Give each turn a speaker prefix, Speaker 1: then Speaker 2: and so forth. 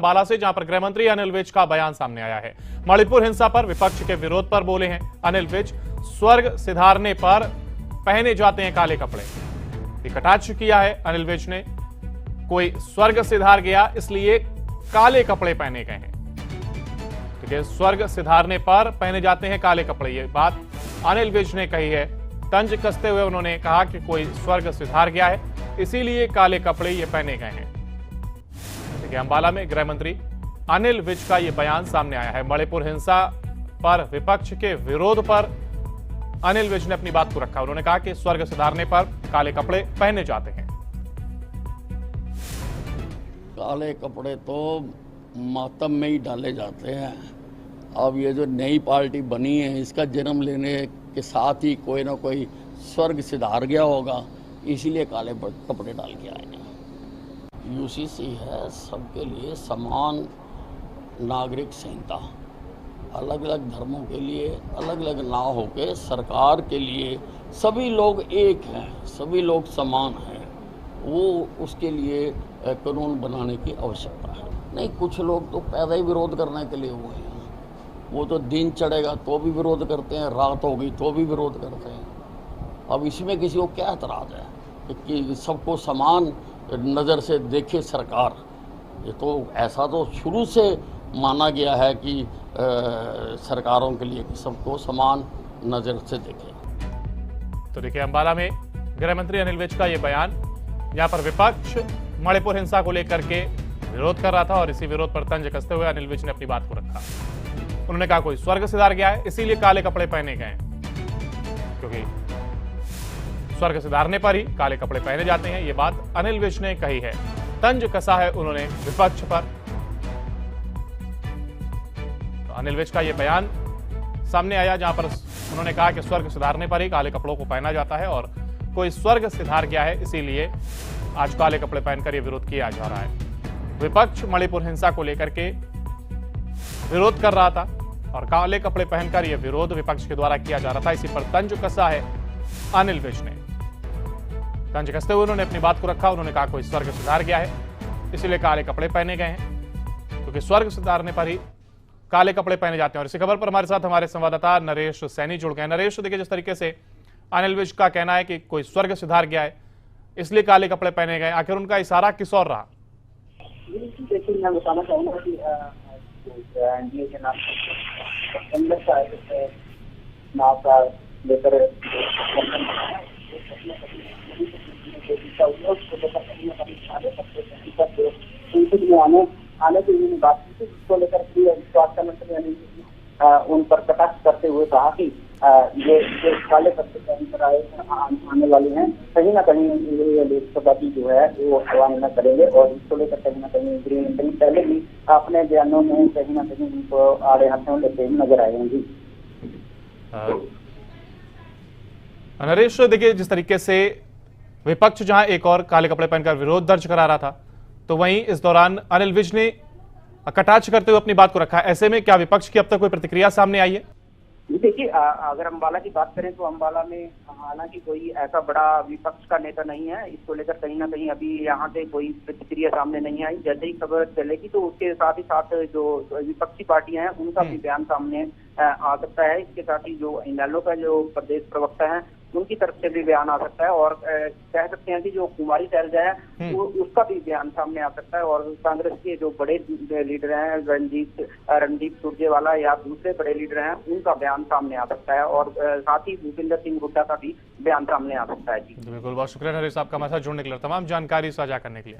Speaker 1: अंबाला से, जहां पर गृह मंत्री अनिल विज का बयान सामने आया है। मणिपुर हिंसा पर विपक्ष के विरोध पर बोले हैं अनिल विज। स्वर्ग सिधारने पर पहने जाते हैं काले कपड़े, ये कटाक्ष किया है अनिल विज ने। कोई स्वर्ग सिधार गया इसलिए काले कपड़े पहने गए हैं। ठीक है, स्वर्ग सिधारने पर पहने जाते हैं काले कपड़े, ये बात अनिल विज ने कही है। तंज कसते हुए उन्होंने कहा कि कोई स्वर्ग सिधार गया है इसीलिए काले कपड़े ये पहने गए हैं। ठीक है, अंबाला में गृह मंत्री अनिल विज का ये बयान सामने आया है। मणिपुर हिंसा पर विपक्ष के विरोध पर अनिल विज ने अपनी बात को रखा। उन्होंने कहा कि स्वर्ग सुधारने पर काले कपड़े पहने जाते हैं।
Speaker 2: काले कपड़े तो मातम में ही डाले जाते हैं। अब ये जो नई पार्टी बनी है इसका जन्म लेने के साथ ही कोई ना कोई स्वर्ग सिधार गया होगा, इसीलिए काले कपड़े डाल के आए हैं। यूसीसी है सबके लिए समान नागरिक संहिता, अलग अलग धर्मों के लिए अलग अलग ना होके सरकार के लिए सभी लोग एक हैं, सभी लोग समान हैं। वो उसके लिए कानून बनाने की आवश्यकता है। नहीं, कुछ लोग तो पैदा ही विरोध करने के लिए हुए हैं। वो तो दिन चढ़ेगा तो भी विरोध करते हैं, रात हो गई तो भी विरोध करते हैं। अब इसमें किसी को क्या एतराज़ है कि सबको समान नज़र से देखे सरकार? ये तो ऐसा तो शुरू से माना गया है कि सरकारों के लिए कि सबको समान नज़र से देखें।
Speaker 1: तो देखिए, अंबाला में गृह मंत्री अनिल विज का ये बयान, यहाँ पर विपक्ष मणिपुर हिंसा को लेकर के विरोध कर रहा था और इसी विरोध पर तंज कसते हुए अनिल विज ने अपनी बात को रखा। उन्होंने कहा कोई स्वर्ग सिधार गया है इसीलिए काले कपड़े पहने गए हैं, क्योंकि स्वर्ग सिधारने पर ही काले कपड़े पहने जाते हैं। ये बात अनिल विज ने कही है। तंज कसा है उन्होंने विपक्ष पर। तो अनिल विज का यह बयान सामने आया जहां पर उन्होंने कहा कि स्वर्ग सिधारने पर ही काले कपड़ों को पहना जाता है और कोई स्वर्ग सिधार गया है इसीलिए आज काले कपड़े पहनकर यह विरोध किया जा रहा है। विपक्ष मणिपुर हिंसा को लेकर के विरोध कर रहा था और काले कपड़े पहनकर यह विरोध विपक्ष के द्वारा किया जा रहा था। इसी पर तंज कसा है अनिल विज ने। तंज कसते हुए उन्होंने अपनी बात को रखा। उन्होंने कहा कोई स्वर्ग सुधार गया है इसीलिए काले कपड़े पहने गए हैं, क्योंकि स्वर्ग सुधारने पर ही काले कपड़े पहने जाते हैं। और इसी खबर पर हमारे साथ हमारे संवाददाता नरेश सैनी जुड़ गए। नरेश, देखिए, जिस तरीके से अनिल विज का कहना है कि कोई स्वर्ग सुधार गया है इसलिए काले कपड़े पहने गए, आखिर उनका इशारा किस और रहा?
Speaker 3: देखिए, मैं बताना चाहूंगा कि एनडीए के नाम का लेकर आने की बात की थी, जिसको लेकर स्वास्थ्य मंत्री यानी उन पर कटाक्ष करते हुए कहा कि ये काले पत्ते आने वाले हैं, कहीं ना कहीं ये लोकसभा की जो है वो अवमानना करेंगे और इसको लेकर कहीं ना कहीं गृहमंत्री पहले भी अपने बयानों में कहीं ना कहीं उनको आड़े हाथों लेते नजर आए हैं। जी
Speaker 1: नरेश, देखिए, जिस तरीके से विपक्ष जहां एक और काले कपड़े पहनकर विरोध दर्ज करा रहा था, तो वहीं इस दौरान अनिल विज ने कटाक्ष करते हुए अपनी बात को रखा। ऐसे में क्या विपक्ष की अब तक कोई प्रतिक्रिया सामने आई है?
Speaker 3: देखिए, अगर अंबाला की बात करें तो अंबाला में हालांकि कोई ऐसा बड़ा विपक्ष का नेता नहीं है। इसको लेकर कहीं ना कहीं अभी यहाँ से कोई प्रतिक्रिया सामने नहीं आई। जैसे ही खबर चलेगी तो उसके साथ ही साथ जो विपक्षी पार्टियां हैं उनका भी बयान सामने आ सकता है। इसके साथ ही जो इनेलो का जो प्रदेश प्रवक्ता है उनकी तरफ से भी बयान आ सकता है और कह सकते हैं कि जो कुमारी शैलजा है उसका भी बयान सामने आ सकता है। और कांग्रेस के जो बड़े लीडर हैं रणदीप सुरजेवाला या दूसरे बड़े लीडर हैं उनका बयान सामने आ सकता है और साथ ही भूपिंदर सिंह हुड्डा का भी बयान सामने आ सकता है। जी
Speaker 1: बिल्कुल, बहुत शुक्रिया नरेश आपका हमारे साथ जुड़ने के लिए, तमाम जानकारी साझा करने के लिए।